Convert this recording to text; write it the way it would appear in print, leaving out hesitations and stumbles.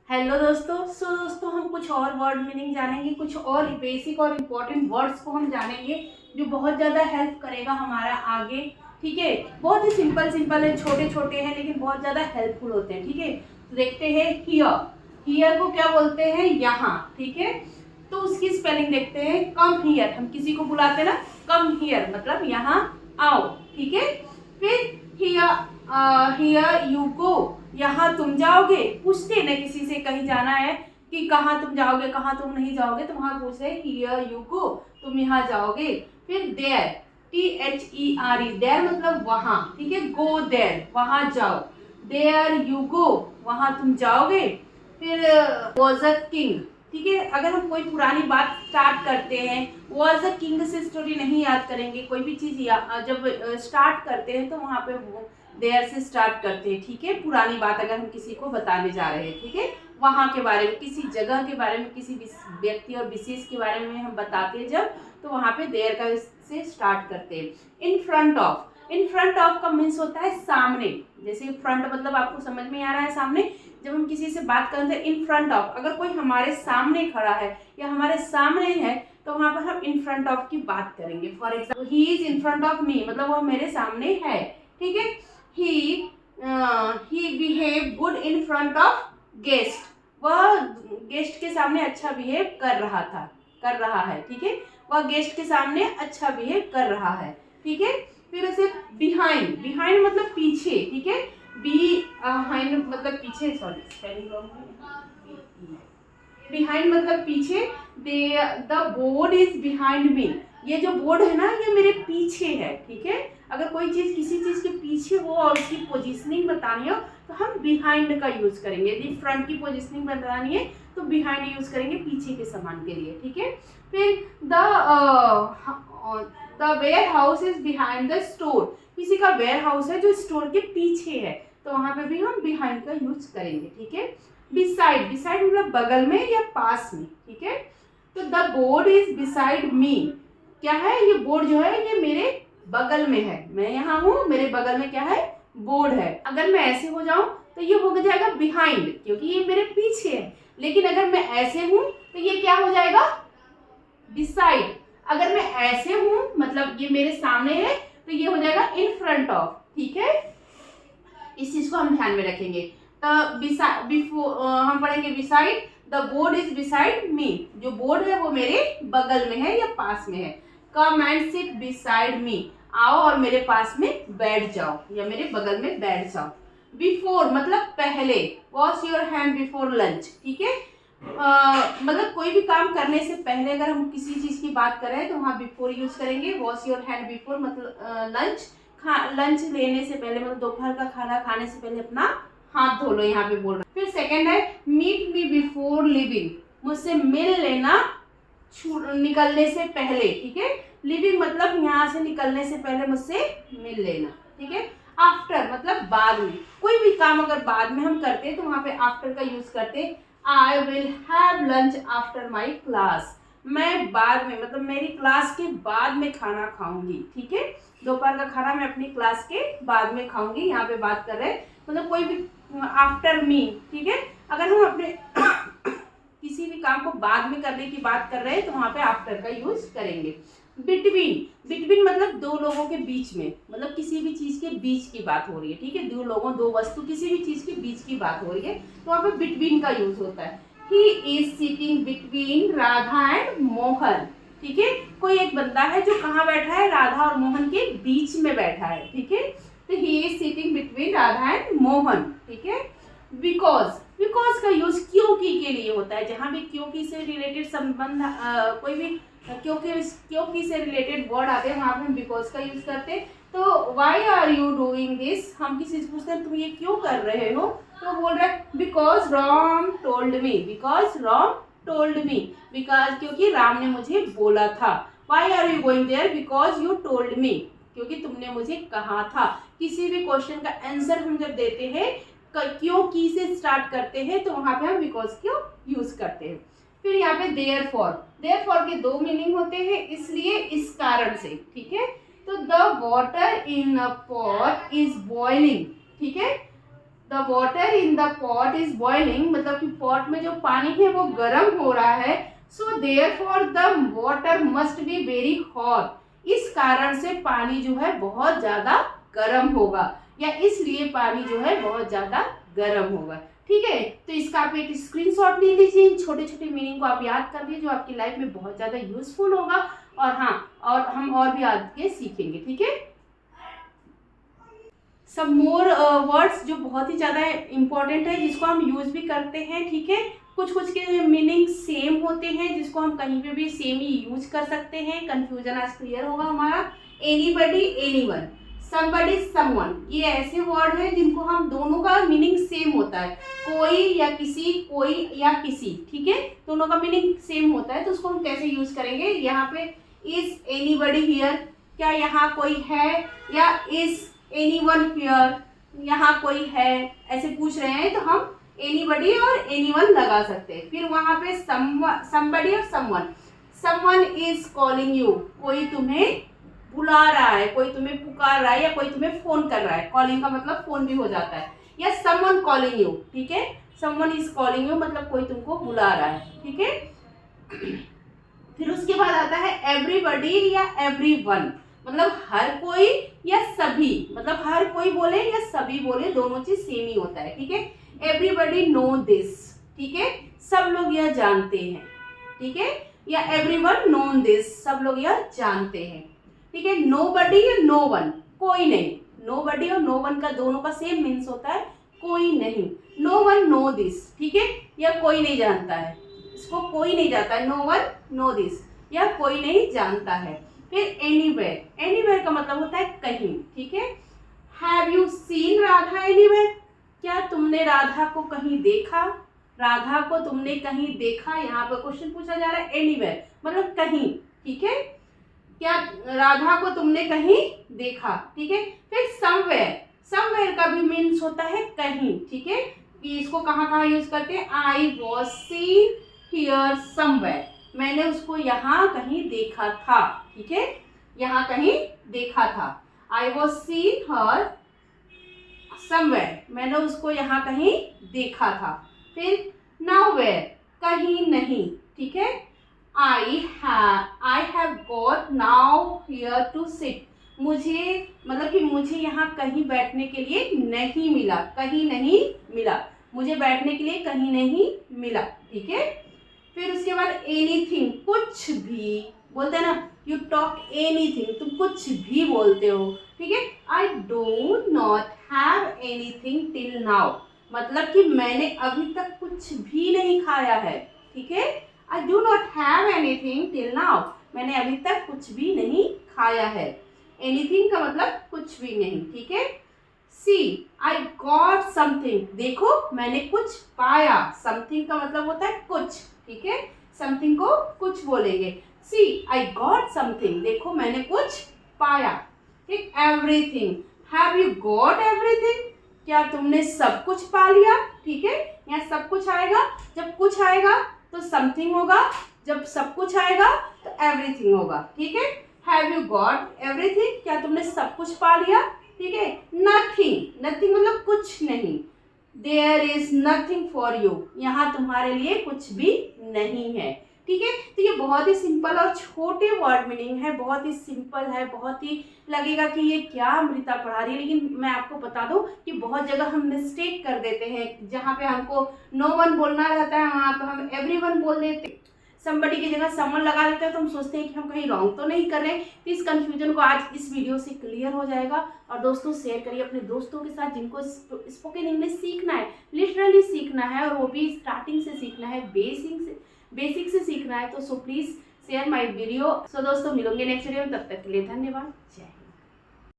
Hello दोस्तों। दोस्तों हम कुछ और वर्ड मीनिंग जानेंगे, कुछ और बेसिक और इम्पोर्टेंट वर्ड्स को हम जानेंगे जो बहुत ज़्यादा हेल्प करेगा हमारा आगे। ठीक है, बहुत ही सिंपल सिंपल है, छोटे छोटे हैं लेकिन बहुत ज़्यादा हेल्पफुल होते हैं। ठीक है, तो देखते हैं हियर। हियर को क्या बोलते हैं? यहाँ। ठीक है, तो उसकी स्पेलिंग देखते हैं। कम हियर, हम किसी को बुलाते हैं ना, कम हियर मतलब यहाँ आओ। ठीक है, फिर हियर यू गो, यहाँ तुम जाओगे। पूछते ना किसी से कहीं जाना है कि कहाँ तुम जाओगे, कहाँ तुम नहीं जाओगे, तो वहां पूछे हियर यू गो, तुम यहाँ जाओगे। फिर देयर, THERE, देयर मतलब वहां। ठीक है, गो देयर, वहां जाओ। देयर यू गो, वहां तुम जाओगे। फिर वॉज अ किंग। ठीक है, अगर हम कोई पुरानी बात स्टार्ट करते हैं, वॉज अ किंग से स्टोरी नहीं याद करेंगे। कोई भी चीज जब स्टार्ट करते हैं तो वहां पे वो देयर से स्टार्ट करते हैं। ठीक है, पुरानी बात अगर हम किसी को बताने जा रहे हैं, ठीक है, वहां के बारे में, किसी जगह के बारे में, किसी व्यक्ति और विशेष के बारे में हम बताते हैं जब, तो वहां पे देयर का से स्टार्ट करते हैं। In front of, in front of का मीन्स होता है सामने। जैसे फ्रंट मतलब आपको समझ में आ रहा है सामने। जब हम किसी से बात करते हैं इन फ्रंट ऑफ, अगर कोई हमारे सामने खड़ा है या हमारे सामने है तो वहां पर हम इन फ्रंट ऑफ की बात करेंगे। For example, he is in front of me, मतलब वो मेरे सामने है। ठीक है, he behave good in front of guest, वह गेस्ट के सामने अच्छा बिहेव कर रहा है। ठीक है, वह गेस्ट के सामने अच्छा बिहेव कर रहा है। ठीक है, फिर उसे बिहाइंड, बिहाइंड मतलब पीछे। ठीक है, बिहाइंड मतलब पीछे, सॉरी स्पेलिंग रॉन्ग है। बिहाइंड मतलब पीछे। The board is behind me, ये जो बोर्ड है ना ये मेरे पीछे है। ठीक है, अगर कोई चीज किसी चीज के पीछे हो और उसकी पोजीशनिंग बतानी हो तो हम बिहाइंड का यूज करेंगे। यदि फ्रंट की पोजीशनिंग बतानी है तो बिहाइंड यूज करेंगे पीछे के सामान के लिए। ठीक है, फिर the warehouse is behind the store, किसी का वेयर हाउस है जो स्टोर के पीछे है, तो वहां पे भी हम बिहाइंड का यूज करेंगे। ठीक है, बिसाइड, बिसाइड मतलब बगल में या पास में। ठीक है, तो the board is beside me, क्या है ये बोर्ड जो है ये मेरे बगल में है। मैं यहाँ हूँ, मेरे बगल में क्या है? बोर्ड है। अगर मैं ऐसे हो जाऊं तो ये हो जाएगा बिहाइंड, क्योंकि ये मेरे पीछे है। लेकिन अगर मैं ऐसे हूं तो ये क्या हो जाएगा? बिसाइड। अगर मैं ऐसे हूं मतलब ये मेरे सामने है तो ये हो जाएगा इन फ्रंट ऑफ। ठीक है, इस चीज को हम ध्यान में रखेंगे। हम पढ़ेंगे beside, the board is beside me, जो बोर्ड है वो मेरे बगल में है या पास में है। Come and sit beside me, आओ और मेरे पास में बैठ जाओ या मेरे बगल में बैठ जाओ। बिफोर मतलब पहले, wash your hand before lunch. ठीक है, मतलब कोई भी काम करने से पहले अगर हम किसी चीज की बात कर रहे हैं तो वहां बिफोर यूज करेंगे। वॉश योर हैंड बिफोर मतलब लंच, लंच लेने से पहले मतलब दोपहर का खाना खाने से पहले अपना हाथ धो लो, यहाँ पे बोल रहे। फिर सेकंड है मीट मी बिफोर लिविंग, मुझसे मिल लेना निकलने से पहले। ठीक है, लिविंग मतलब यहाँ से निकलने से पहले मुझसे मिल लेना। ठीक है, आफ्टर मतलब बाद में, कोई भी काम अगर बाद में हम करते हैं तो वहां पे आफ्टर का यूज करते हैं। I will have lunch after my class, मैं बाद में मतलब मेरी क्लास के बाद में खाना खाऊंगी। ठीक है, दोपहर का खाना मैं अपनी क्लास के बाद में खाऊंगी, यहाँ पे बात कर रहे हैं मतलब कोई भी आफ्टर मी। ठीक है, अगर हम अपने किसी भी काम को बाद में करने की बात कर रहे हैं तो वहां पे आफ्टर का यूज करेंगे। बिटवीन, बिटवीन मतलब दो लोगों के बीच में, मतलब किसी भी चीज के बीच की बात हो रही है। ठीक है, दो लोगों, दो वस्तु, किसी भी चीज के बीच की बात हो रही है तो वहां पे बिटवीन का यूज होता है। He is sitting between Radha and Mohan. ठीक है, कोई एक बंदा है जो कहाँ बैठा है? राधा और मोहन के बीच में बैठा है। ठीक है, तो he is sitting between Radha and Mohan. ठीक है, बिकॉज, बिकॉज का यूज क्योंकि के लिए होता है। जहां भी क्योंकि से रिलेटेड संबंध कोई भी क्योंकि से रिलेटेड वर्ड आते हैं वहां पे हम बिकॉज का यूज करते हैं। तो why are you doing this, हम किसी से पूछते हैं तुम ये क्यों कर रहे हो, तो बोल रहे हैं because Ram told me, because Ram told me, because क्योंकि राम ने मुझे बोला था। Why are you going there, because you told me, क्योंकि तुमने मुझे कहा था। किसी भी क्वेश्चन का आंसर हम जब देते हैं क्यों की से स्टार्ट करते हैं तो वहां पे हम बिकॉज क्यों यूज करते हैं। फिर यहाँ पे देयरफॉर, देयरफॉर के दो मीनिंग होते हैं, इसलिए इस कारण से। ठीक है, तो the water in a pot is boiling. ठीक है, the the water in the pot is boiling, मतलब कि पॉट में जो पानी है वो गर्म हो रहा है। So therefore the water must be very hot, इस कारण से पानी जो है बहुत ज्यादा गर्म होगा, या इसलिए पानी जो है बहुत ज्यादा गर्म होगा। ठीक है, तो इसका आप एक स्क्रीनशॉट ले लीजिए, इन छोटे छोटे मीनिंग को आप याद कर लीजिए जो आपकी लाइफ में बहुत ज्यादा यूजफुल होगा। और हाँ, और हम और भी आगे सीखेंगे। ठीक है, सब मोर वर्ड्स जो बहुत ही ज़्यादा इम्पोर्टेंट है, जिसको हम यूज़ भी करते हैं। ठीक है, कुछ कुछ के मीनिंग सेम होते हैं, जिसको हम कहीं पे भी सेम ही यूज कर सकते हैं। कंफ्यूजन आज क्लियर होगा हमारा। एनीबडी, एनीवन, समबडी, समवन, ये ऐसे वर्ड हैं जिनको हम दोनों का मीनिंग सेम होता है, कोई या किसी, कोई या किसी। ठीक है, दोनों का मीनिंग सेम होता है, तो उसको हम कैसे यूज करेंगे। यहाँ पे इज एनीबडी हियर, क्या यहाँ कोई है, या इज एनीवन हियर, यहाँ कोई है, ऐसे पूछ रहे हैं तो हम एनीबडी और एनीवन लगा सकते हैं। फिर वहां पे समबडी और someone, someone is calling you, कोई तुम्हें बुला रहा है, कोई तुम्हें पुकार रहा है, या कोई तुम्हें फोन कर रहा है। कॉलिंग का मतलब फोन भी हो जाता है, या समवन कॉलिंग यू। ठीक है, समवन इज कॉलिंग यू मतलब कोई तुमको बुला रहा है। ठीक है, फिर उसके बाद आता है एवरीबडी या एवरीवन, मतलब हर कोई या सभी, मतलब हर कोई बोले या सभी बोले, दोनों चीज सेम ही होता है। ठीक है, एवरीबडी नो दिस, ठीक है, सब लोग यह जानते हैं। ठीक है, या एवरीवन नोन दिस, सब लोग यह जानते हैं। ठीक है, नोबडी या नो वन, कोई नहीं। नोबडी और नो वन का दोनों का सेम मीन्स होता है, कोई नहीं। नो वन नो दिस, ठीक है, यह कोई नहीं जानता है, इसको कोई नहीं जानता है। नो वन नो दिस, यह कोई नहीं जानता है। फिर एनीवेयर, एनीवेयर का मतलब होता है कहीं। ठीक है, have you seen Radha anywhere, क्या तुमने राधा को कहीं देखा, राधा को तुमने कहीं देखा। यहाँ पर क्वेश्चन पूछा जा रहा है, एनीवेयर मतलब कहीं। ठीक है, क्या राधा को तुमने कहीं देखा। ठीक है, फिर समवेयर, समवेयर का भी मीन्स होता है कहीं। ठीक है, कि इसको कहाँ कहाँ यूज करते हैं। I was seen here somewhere, मैंने उसको यहाँ कहीं देखा था। ठीक है, यहाँ कहीं देखा था। I was seen her somewhere, मैंने उसको यहाँ कहीं देखा था। फिर नाउवेयर, कहीं नहीं। ठीक है, I have got now here to sit, मुझे मतलब कि मुझे यहाँ कहीं बैठने के लिए नहीं मिला, कहीं नहीं मिला, मुझे बैठने के लिए कहीं नहीं मिला। ठीक है, फिर उसके बाद एनीथिंग, कुछ भी बोलते हैं ना, यू टॉक एनीथिंग, तुम कुछ भी बोलते हो। ठीक है, I do not have anything till now, मतलब कि मैंने अभी तक कुछ भी नहीं खाया है। ठीक है, I do not have anything till now, मैंने अभी तक कुछ भी नहीं खाया है। Anything का मतलब कुछ भी नहीं। ठीक है, See, I got something, देखो मैंने कुछ पाया। Something का मतलब होता है कुछ। ठीक है, something को कुछ बोलेंगे। See, I got something, देखो मैंने कुछ पाया। ठीक, everything, have you got everything, क्या तुमने सब कुछ पा लिया। ठीक है, यहाँ सब कुछ आएगा, जब कुछ आएगा तो समथिंग होगा, जब सब कुछ आएगा तो एवरीथिंग होगा। ठीक है, हैव यू गॉट एवरीथिंग, क्या तुमने सब कुछ पा लिया। ठीक है, नथिंग, नथिंग मतलब कुछ नहीं। There is nothing for you, यहाँ तुम्हारे लिए कुछ भी नहीं है। ठीक है, तो ये बहुत ही सिंपल और छोटे वर्ड मीनिंग है, बहुत ही सिंपल है, बहुत ही लगेगा कि ये क्या अमृता पढ़ा रही है, लेकिन मैं आपको बता दूं कि बहुत जगह हम मिस्टेक कर देते हैं। जहाँ पे हमको नो वन बोलना रहता है वहाँ पे हम एवरीवन बोल देते हैं, समबडी की जगह समवन लगा देते हैं, तो हम सोचते हैं कि हम कहीं रॉन्ग तो नहीं कर रहे। तो इस कंफ्यूजन को आज इस वीडियो से क्लियर हो जाएगा। और दोस्तों शेयर करिए अपने दोस्तों के साथ जिनको स्पोकन इंग्लिश सीखना है, लिटरली सीखना है, और वो भी स्टार्टिंग से सीखना है, बेसिक से सीखना है। तो so please share my video. So दोस्तों मिलेंगे नेक्स्ट वीडियो में, तब तक के लिए धन्यवाद। जय हिंद।